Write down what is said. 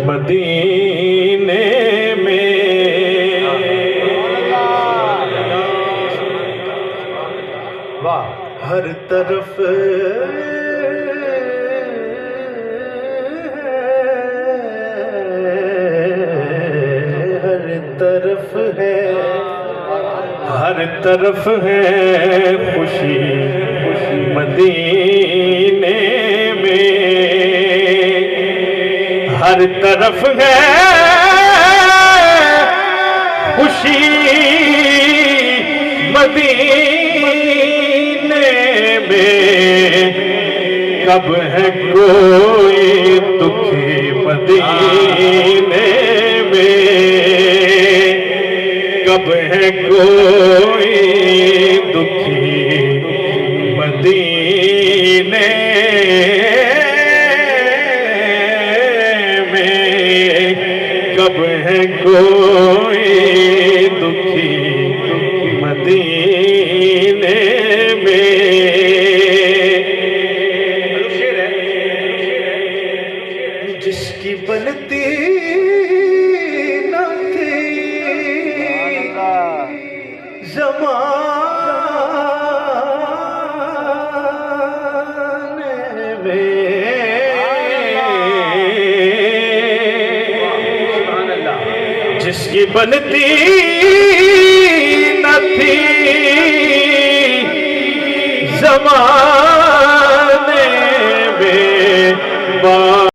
मदीने में। वाह, हर तरफ हर तरफ है खुशी खुशी मदीने में। हर तरफ है खुशी मदीने में। कब है कोई दुखी मदीने में। कब है कोई दुखी मदीने में। कब है कोई दुखी मदीने में। जिसकी बनती ज़माने में, जिसकी बनती न थी ज़माने में।